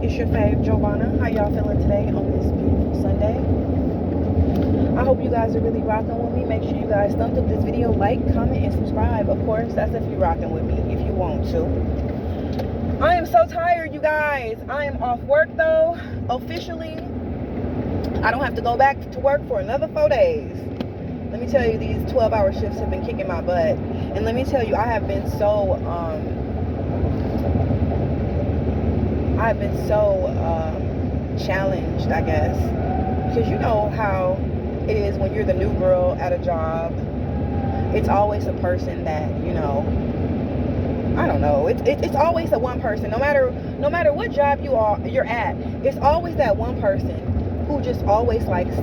It's your fave, Giovanna. How y'all feeling today on this beautiful Sunday? I hope you guys are really rocking with me. Make sure you guys thumbs up this video, like, comment, and subscribe. Of course, that's if you're rocking with me, if you want to. I am so tired, you guys. I am off work, though, officially. I don't have to go back to work for another 4 days. Let me tell you, these 12-hour shifts have been kicking my butt. And let me tell you, I have been so challenged, I guess, because you know how it is when you're the new girl at a job. It's always a person that, you know, I don't know, it's always the one person, no matter what job you're at, it's always that one person who just always likes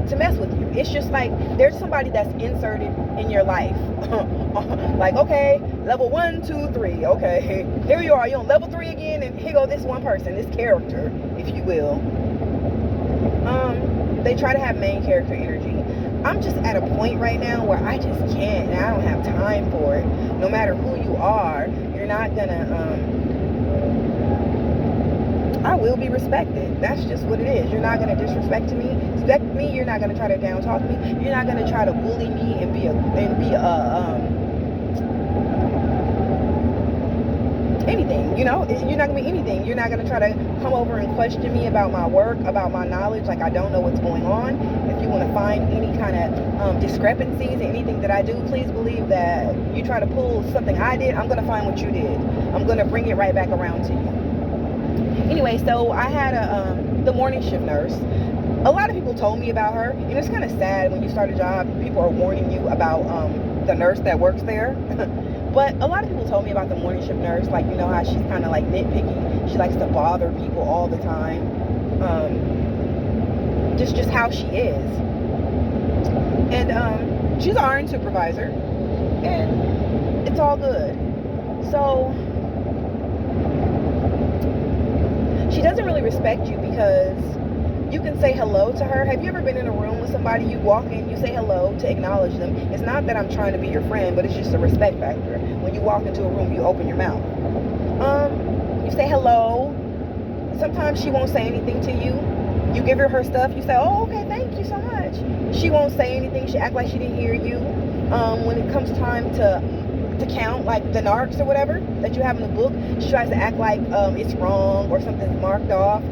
to mess with you. It's just like there's somebody that's inserted in your life. Like, okay, level 1, 2, 3, okay, here you are, you're on level 3 again, and here go this one person, this character, if you will. They try to have main character energy. I'm just at a point right now where I just can't, and I don't have time for it. No matter who you are, you're not gonna I will be respected. That's just what it is. You're not gonna disrespect me. You're not gonna try to down talk me. You're not gonna try to bully me and be anything. You know, you're not gonna be anything. You're not gonna try to come over and question me about my work, about my knowledge, like I don't know what's going on. If you want to find any kind of discrepancies in anything that I do, please believe that you try to pull something I did, I'm gonna find what you did. I'm gonna bring it right back around to you. Anyway, so I had the morning shift nurse. A lot of people told me about her, and it's kind of sad when you start a job, people are warning you about the nurse that works there. But a lot of people told me about the morning shift nurse, like, you know how she's kind of like nitpicky. She likes to bother people all the time. Just how she is. And she's an RN supervisor, and it's all good. So she doesn't really respect you because you can say hello to her. Have you ever been in a room with somebody, you walk in, you say hello to acknowledge them? It's not that I'm trying to be your friend, but it's just a respect factor. When you walk into a room, you open your mouth. You say hello. Sometimes she won't say anything to you. You give her stuff, you say, oh, okay, thank you so much. She won't say anything. She act like she didn't hear you. When it comes time to count, like the narcs or whatever that you have in the book, she tries to act like it's wrong or something's marked off.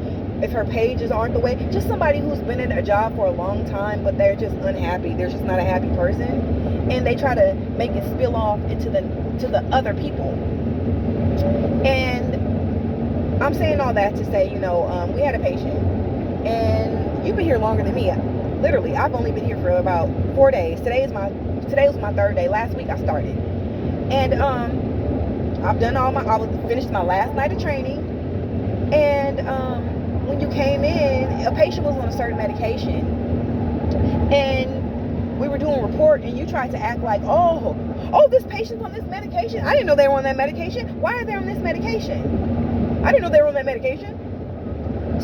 If her pages aren't the way, just somebody who's been in a job for a long time, but they're just unhappy. They're just not a happy person, and they try to make it spill off into the other people. And I'm saying all that to say, you know, we had a patient, and you've been here longer than me. Literally, I've only been here for about 4 days. Today was my 3rd day. Last week I started, and I've done I finished my last night of training, and when you came in, a patient was on a certain medication, and we were doing a report, and you tried to act like, oh, this patient's on this medication. I didn't know they were on that medication. Why are they on this medication? I didn't know they were on that medication.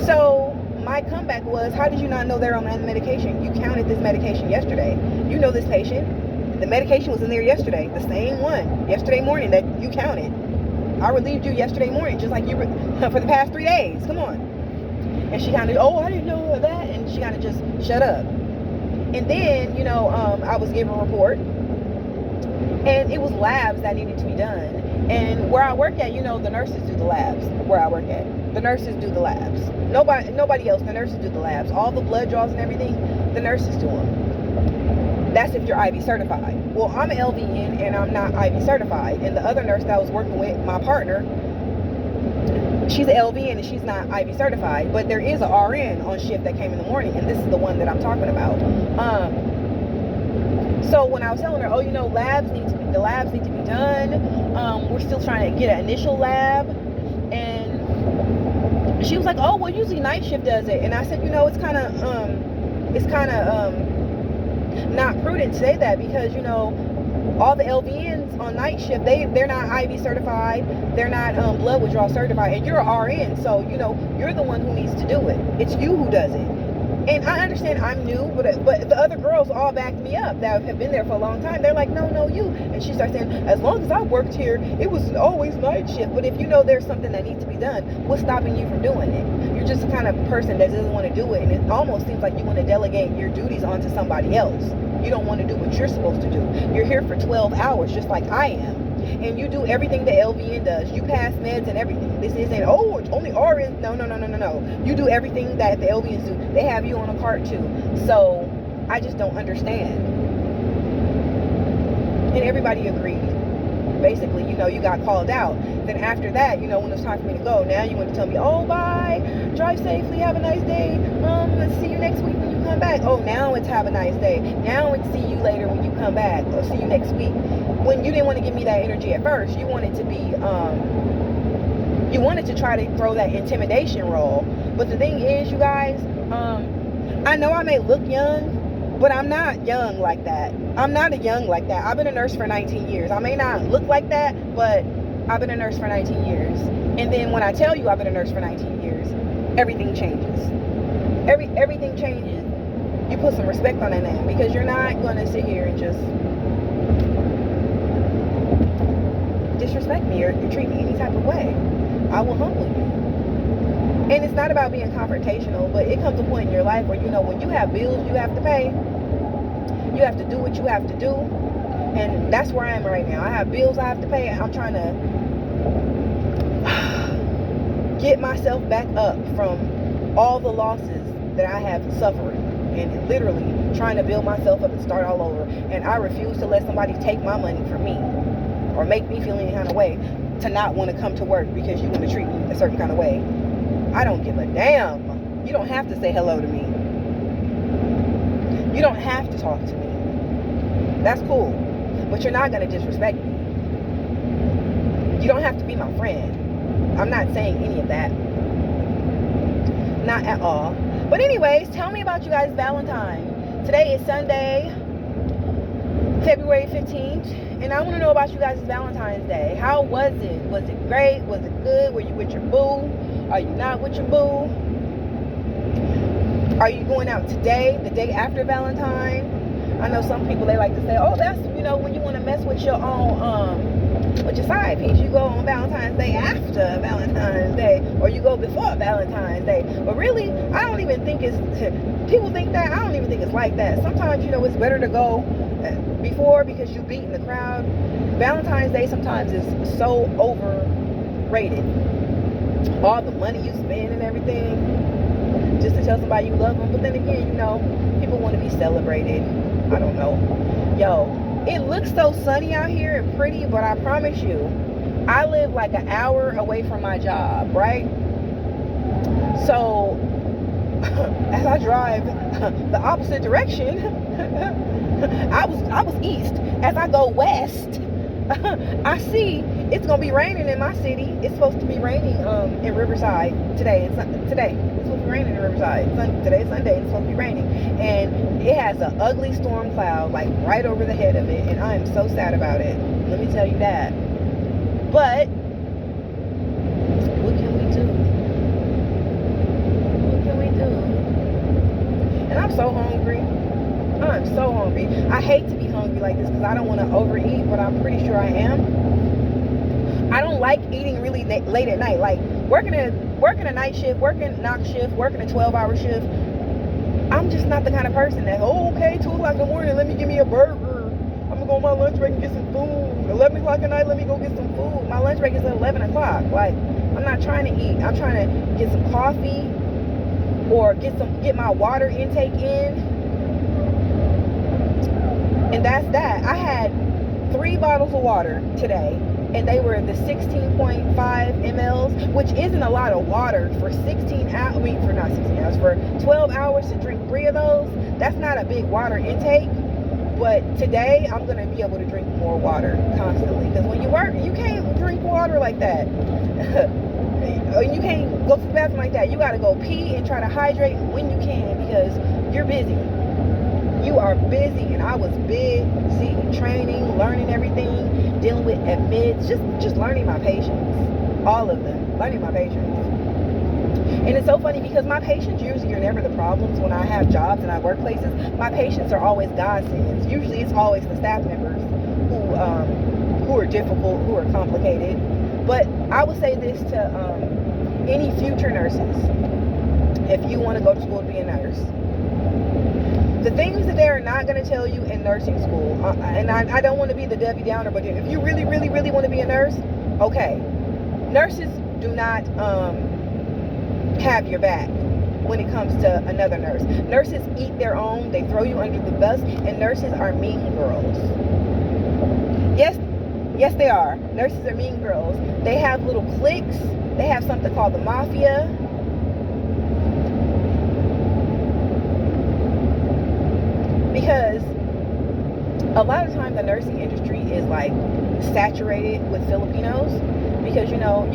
So my comeback was, how did you not know they were on that medication? You counted this medication yesterday. You know this patient. The medication was in there yesterday, the same one, yesterday morning that you counted. I relieved you yesterday morning, just like you for the past 3 days. Come on. And she kind of, oh, I didn't know that. And she kind of just shut up. And then, you know, I was given a report. And it was labs that needed to be done. And where I work at, you know, the nurses do the labs. Where I work at, the nurses do the labs. Nobody else, the nurses do the labs. All the blood draws and everything, the nurses do them. That's if you're IV certified. Well, I'm an LVN and I'm not IV certified. And the other nurse that I was working with, my partner, she's an LVN and she's not IV certified, but there is an RN on shift that came in the morning, and this is the one that I'm talking about. So when I was telling her, oh, you know, the labs need to be done. We're still trying to get an initial lab, and she was like, oh, well, usually night shift does it. And I said, you know, it's kind of not prudent to say that, because, you know, all the LVNs on night shift, they're not IV certified, they're not blood withdrawal certified, and you're an RN, so, you know, you're the one who needs to do it. It's you who does it. And I understand I'm new, but the other girls all backed me up that have been there for a long time. They're like, no, you. And she starts saying, as long as I worked here, it was always night shift. But if you know there's something that needs to be done, what's stopping you from doing it? You're just the kind of person that doesn't want to do it. And it almost seems like you want to delegate your duties onto somebody else. You don't want to do what you're supposed to do. You're here for 12 hours, just like I am. And you do everything the LVN does. You pass meds and everything. This isn't, oh, it's only RNs. No. You do everything that the LVNs do. They have you on a cart too. So I just don't understand. And everybody agreed. Basically, you got called out. Then after that, when it was time for me to go, now you want to tell me, oh, bye, drive safely, have a nice day. Let's see you next week when you come back. Oh, now it's have a nice day. Now it's see you later when you come back, or see you next week. When you didn't want to give me that energy at first, you wanted to be, you wanted to try to throw that intimidation role. But the thing is, you guys, I know I may look young, but I'm not young like that. I'm not a young like that. I've been a nurse for 19 years. I may not look like that, but I've been a nurse for 19 years. And then when I tell you I've been a nurse for 19 years, everything changes. Everything changes. You put some respect on that name, because you're not going to sit here and just disrespect me or treat me any type of way. I will humble you. And it's not about being confrontational, but it comes a point in your life where, when you have bills you have to pay, you have to do what you have to do. And that's where I am right now. I have bills I have to pay. I'm trying to get myself back up from all the losses that I have suffered, and literally trying to build myself up and start all over. And I refuse to let somebody take my money from me or make me feel any kind of way to not want to come to work because you want to treat me a certain kind of way. I don't give a damn. You don't have to say hello to me. You don't have to talk to me. That's cool. But you're not going to disrespect me. You don't have to be my friend. I'm not saying any of that. Not at all. But anyways, tell me about you guys' Valentine. Today is Sunday, February 15th. And I want to know about you guys' Valentine's Day. How was it? Was it great? Was it good? Were you with your boo? Are you not with your boo? Are you going out today, the day after Valentine? I know some people, they like to say, oh, that's, when you want to mess with your own, with your side piece, you go on Valentine's Day after Valentine's Day, or you go before Valentine's Day. But really, I don't even think it's, people think that, I don't even think it's like that. Sometimes, it's better to go before, because you beat in the crowd. Valentine's Day sometimes is so overrated. All the money you spend and everything just to tell somebody you love them. But then again, people want to be celebrated. I don't know. Yo, it looks so sunny out here and pretty, but I promise you, I live like an hour away from my job, right? So as I drive the opposite direction, I was east. As I go west, I see it's gonna be raining in my city. It's supposed to be raining in Riverside today. It's supposed to be raining in Riverside. Today's Sunday. It's supposed to be raining, and it has an ugly storm cloud like right over the head of it, and I am so sad about it. Let me tell you that. But what can we do? What can we do? And I'm so hungry. I'm so hungry. I hate to be hungry like this because I don't want to overeat, but I'm pretty sure I am. I don't like eating really late at night. Like working a night shift, working knock shift, working a 12-hour shift. I'm just not the kind of person that, okay, 2 o'clock in the morning, let me give me a burger. I'm going to go on my lunch break and get some food. 11 o'clock at night, let me go get some food. My lunch break is at 11 o'clock. Like, I'm not trying to eat. I'm trying to get some coffee or get my water intake in. And that's that. I had 3 bottles of water today, and they were the 16.5 mLs, which isn't a lot of water for 16 hours. I mean, for not 16 hours, for 12 hours to drink 3 of those. That's not a big water intake. But today, I'm going to be able to drink more water constantly. Because when you work, you can't drink water like that. You can't go to the bathroom like that. You got to go pee and try to hydrate when you can, because you're busy. You are busy, and I was busy training, learning everything, dealing with admits, just learning my patients, all of them, learning my patients. And it's so funny because my patients usually are never the problems when I have jobs and I work places. My patients are always godsends. Usually it's always the staff members who are difficult, who are complicated. But I would say this to any future nurses. If you want to go to school to be a nurse, the things that they're not going to tell you in nursing school, and I don't want to be the Debbie Downer, but if you really, really, really want to be a nurse, okay. Nurses do not have your back when it comes to another nurse. Nurses eat their own, they throw you under the bus, and nurses are mean girls. Yes, they are. Nurses are mean girls. They have little cliques. They have something called the mafia. Because a lot of times the nursing industry is like saturated with Filipinos, because you can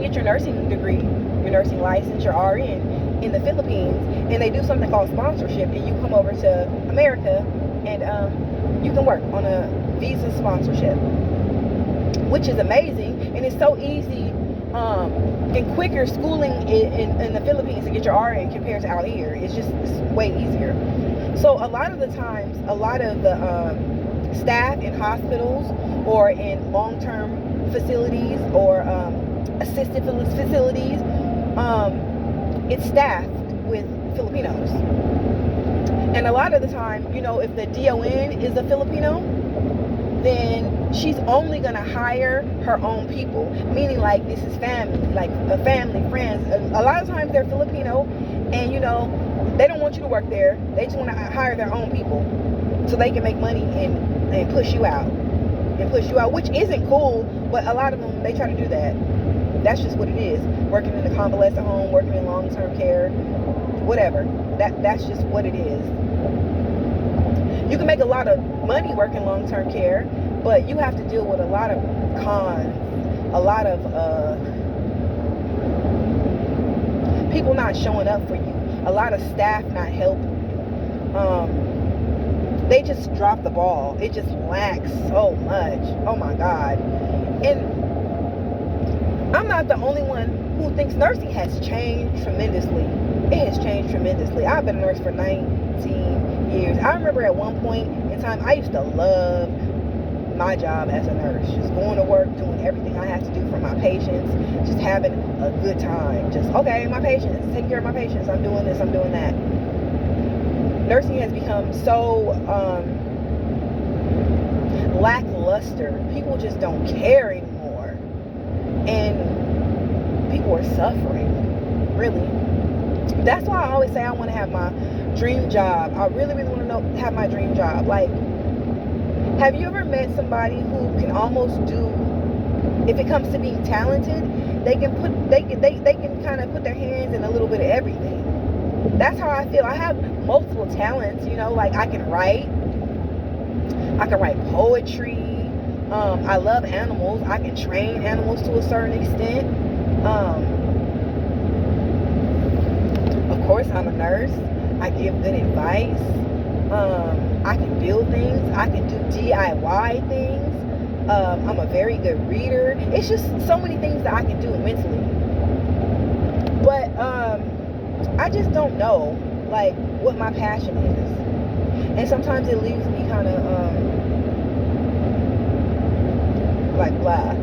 get your nursing degree, your nursing license, your RN in the Philippines, and they do something called sponsorship, and you come over to America and you can work on a visa sponsorship, which is amazing, and it's so easy and quicker schooling in the Philippines to get your RN compared to out here. It's way easier. So a lot of the times, a lot of the staff in hospitals or in long-term facilities or assisted facilities, it's staffed with Filipinos. And a lot of the time, if the DON is a Filipino, then she's only going to hire her own people, meaning like this is family, like a family, friends. A lot of times they're Filipino, and they don't want you to work there. They just want to hire their own people so they can make money and push you out, which isn't cool, but a lot of them, they try to do that. That's just what it is. Working in a convalescent home, working in long-term care, whatever. That's just what it is. You can make a lot of money working long-term care, but you have to deal with a lot of cons, a lot of people not showing up for you, a lot of staff not helping you. They just drop the ball. It just lacks so much. Oh my God. And I'm not the only one who thinks nursing has changed tremendously. It has changed tremendously. I've been a nurse for 19 years. I remember at one point in time, I used to love my job as a nurse. Just going to work, doing everything I had to do for my patients, just having a good time. Just, okay, my patients, taking care of my patients. I'm doing this, I'm doing that. Nursing has become so lackluster. People just don't care anymore. And people are suffering, really. That's why I always say I want to have my dream job. I really, really want to have my dream job. Like, have you ever met somebody who can almost do, if it comes to being talented, they can kind of put their hands in a little bit of everything. That's how I feel. I have multiple talents, like I can write poetry. I love animals. I can train animals to a certain extent. Of course, I'm a nurse. I give good advice. I can build things. I can do DIY things. I'm a very good reader. It's just so many things that I can do mentally. But I just don't know, like, what my passion is. And sometimes it leaves me kind of like blah.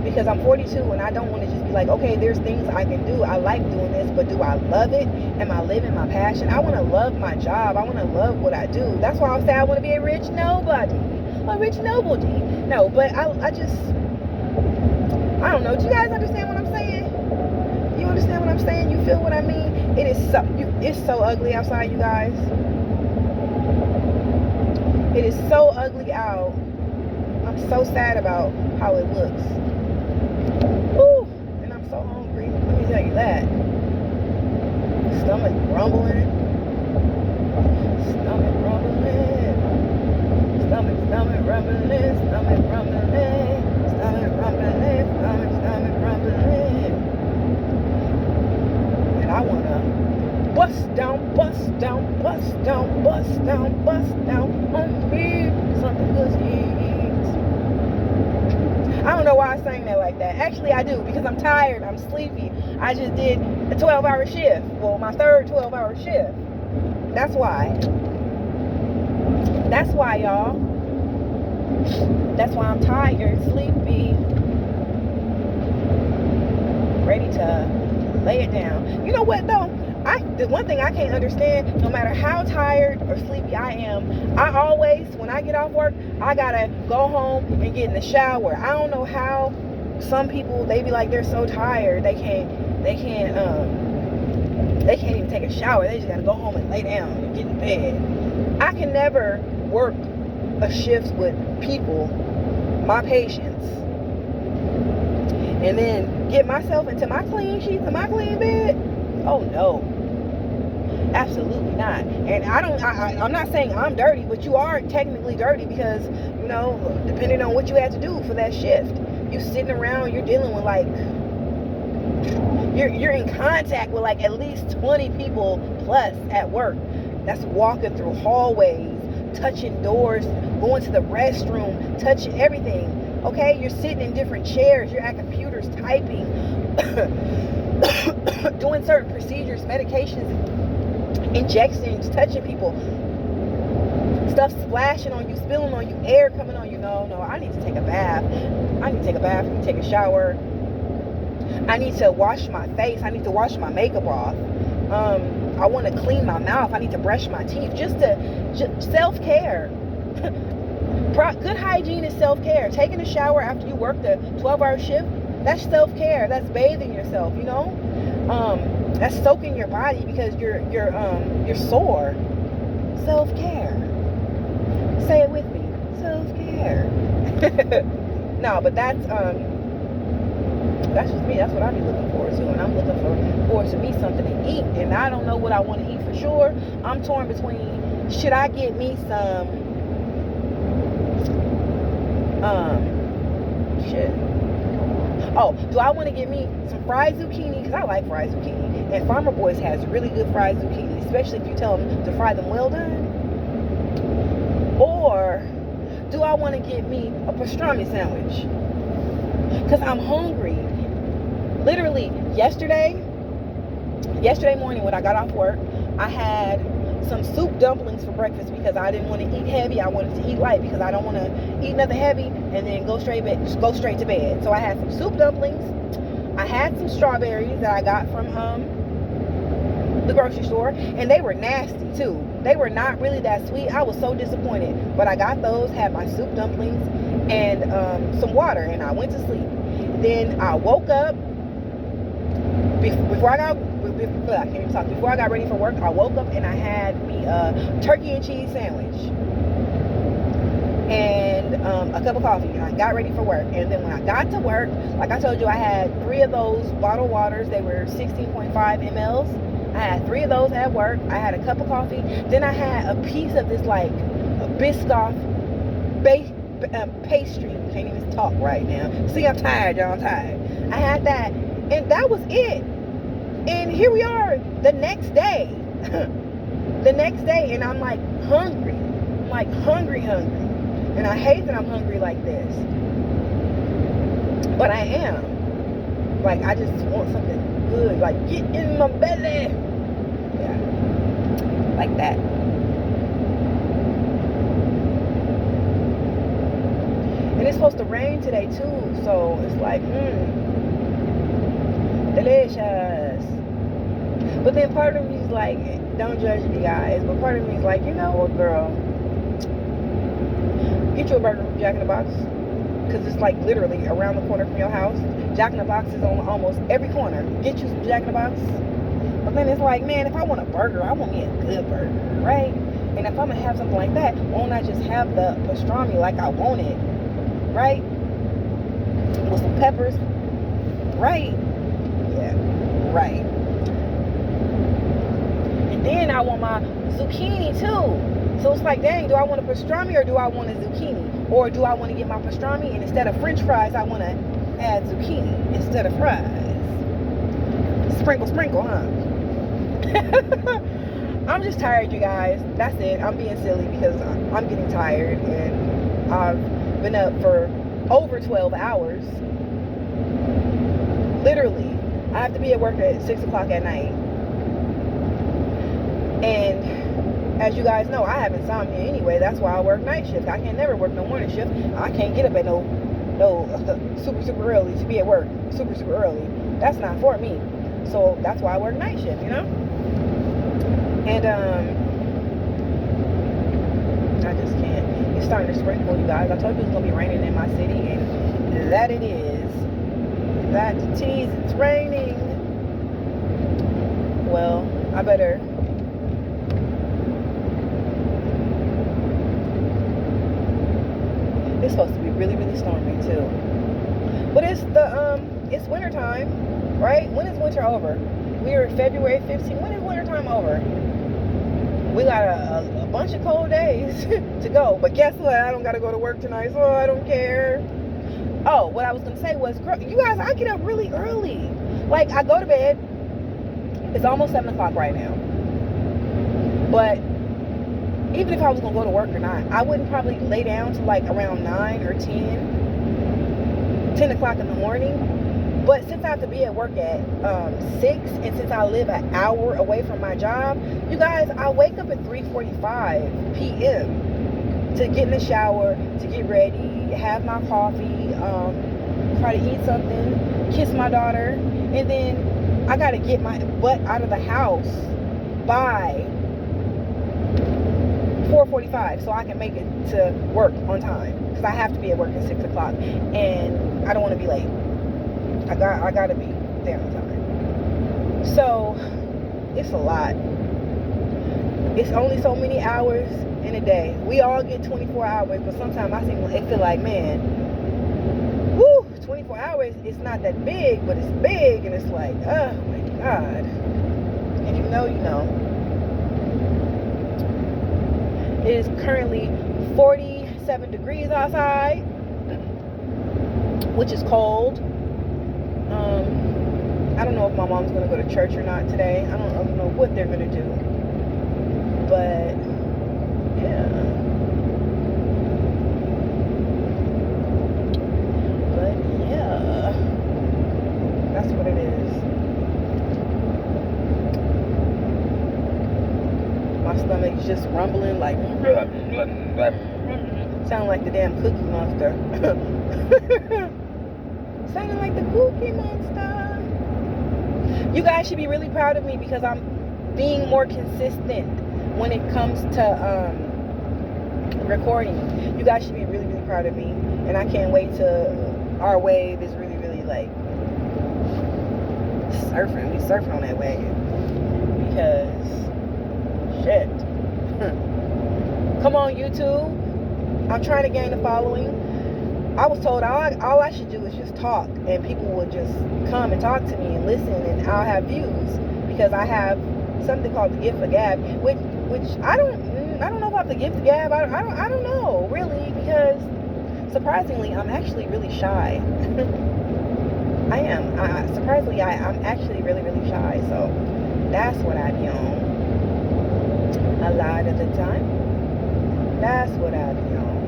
Because I'm 42 and I don't want to just be like, okay, there's things I can do. I like doing this, but do I love it? Am I living my passion? I want to love my job. I want to love what I do. That's why I say I want to be a rich nobody. A rich nobody. No, but I don't know. Do you guys understand what I'm saying? You understand what I'm saying? You feel what I mean? It's so ugly outside, you guys. It is so ugly out. I'm so sad about how it looks. Woo, and I'm so hungry. Let me tell you that. Stomach rumbling. Stomach rumbling. Stomach rumbling. Stomach rumbling. Stomach rumbling. Stomach rumbling. And I wanna bust down on me. Something good to eat. I don't don't know why I sang that like that. Actually, I do, because I'm tired. I'm sleepy. I just did a 12-hour shift. Well, my third 12-hour shift. That's why. That's why, y'all. That's why I'm tired, sleepy, ready to lay it down. You know what, though? The one thing I can't understand, no matter how tired or sleepy I am, I always, when I get off work, I gotta go home and get in the shower. I don't know how some people, they be like, they're so tired, they can't even take a shower. They just gotta go home and lay down and get in bed. I can never work a shift with people, my patients, and then get myself into my clean sheets and my clean bed. Oh no, absolutely not. And I'm not saying I'm dirty, but you are technically dirty, because, you know, depending on what you had to do for that shift, you sitting around, you're dealing with, like, you're in contact with like at least 20 people plus at work. That's walking through hallways, touching doors, going to the restroom, touching everything. Okay, you're sitting in different chairs, you're at computers typing, doing certain procedures, medications, injections, touching people, stuff splashing on you, spilling on you, air coming on you. No, I need to take a bath. I need to take a shower. I need to wash my face. I need to wash my makeup off. I want to clean my mouth. I need to brush my teeth. Just self-care. Good hygiene is self-care. Taking a shower after you work the 12-hour shift, that's self-care. That's bathing yourself, you know? That's soaking your body because you're sore. Self-care. Say it with me. Self-care. No, but that's just me. That's what I be looking forward to. And I'm looking forward to me something to eat. And I don't know what I want to eat for sure. I'm torn between, should I get me some do I want to get me some fried zucchini? Because I like fried zucchini. And Farmer Boys has really good fried zucchini, especially if you tell them to fry them well done. Or do I want to get me a pastrami sandwich? Because I'm hungry. Literally, yesterday morning when I got off work, I had some soup dumplings for breakfast because I didn't want to eat heavy. I wanted to eat light because I don't want to eat nothing heavy and then go straight to bed. So I had some soup dumplings. I had some strawberries that I got from the grocery store, and they were nasty too. They were not really that sweet. I was so disappointed, but I got those, had my soup dumplings and some water, and I went to sleep. Then I woke up before I got ready for work. I woke up and I had me a turkey and cheese sandwich and a cup of coffee, and I got ready for work. And then when I got to work, like I told you, I had 3 of those bottled waters. They were 16.5 mLs. I had 3 of those at work. I had a cup of coffee. Then I had a piece of this like a Biscoff pastry. Can't even talk right now. See, I'm tired, y'all. I'm tired. I had that, and that was it. And here we are the next day. And I'm like hungry. I'm like hungry. And I hate that I'm hungry like this. But I am. Like, I just want something good. Like, get in my belly. Yeah. Like that. And it's supposed to rain today too. So it's like, delicious. But then part of me is like, don't judge me, guys. But part of me is like, you know what, girl? Get you a burger from Jack in the Box. Because it's like literally around the corner from your house. Jack in the Box is on almost every corner. Get you some Jack in the Box. But then it's like, man, if I want a burger, I want me a good burger, right? And if I'm going to have something like that, won't I just have the pastrami like I want it, right? With some peppers, right? Yeah, right. And then I want my zucchini too. So it's like, dang, do I want a pastrami or do I want a zucchini? Or do I want to get my pastrami and instead of french fries, I want to add zucchini instead of fries? Sprinkle, huh? I'm just tired, you guys. That's it. I'm being silly because I'm getting tired, and I've been up for over 12 hours. Literally, I have to be at work at 6 o'clock at night. And as you guys know, I have insomnia anyway. That's why I work night shift. I can never work no morning shift. I can't get up at no super early to be at work super early. That's not for me. So that's why I work night shift, you know. And I just can't. It's starting to sprinkle, you guys. I told you it was gonna be raining in my city, and that it is. That tease, it's raining. Well, I better. It's supposed to be really stormy too. But it's it's winter time, right? When is winter over? We are February 15th. When is winter time over? We got a bunch of cold days to go. But guess what? I don't got to go to work tonight, so I don't care. Oh, what I was going to say was, you guys, I get up really early. Like, I go to bed. It's almost 7 o'clock right now. But even if I was going to go to work or not, I wouldn't probably lay down till like around 9 or 10 o'clock in the morning. But since I have to be at work at 6, and since I live an hour away from my job, you guys, I wake up at 3:45 p.m. to get in the shower, to get ready, have my coffee, try to eat something, kiss my daughter, and then I got to get my butt out of the house by 4:45 so I can make it to work on time, because I have to be at work at 6 o'clock, and I don't want to be late. I gotta be there on time. So it's a lot. It's only so many hours in a day. We all get 24 hours, but sometimes it feel like, man, woo, 24 hours, it's not that big, but it's big, and it's like, oh my God. If you know, you know. It is currently 47 degrees outside, which is cold. I don't know if my mom's going to go to church or not today. I don't know what they're going to do. But, yeah. But, yeah. That's what it is. My stomach's just rumbling like... Sound like the damn Cookie Monster. Sounding like the Cookie Monster. You guys should be really proud of me, because I'm being more consistent when it comes to recording. You guys should be really proud of me, and I can't wait till our wave is really like surfing. We surfing on that wave, because shit. Come on, YouTube. I'm trying to gain a following. I was told all I should do is just talk, and people will just come and talk to me and listen, and I'll have views, because I have something called the gift of gab, which I don't know about the gift of gab. I don't know really, because surprisingly I'm actually really shy. I am. Surprisingly, I'm actually really shy. So that's what I be on a lot of the time. That's what I be on.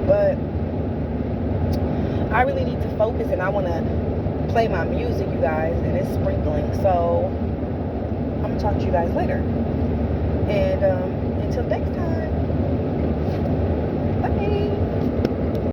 But I really need to focus, and I want to play my music, you guys, and it's sprinkling. So I'm going to talk to you guys later. And until next time, bye.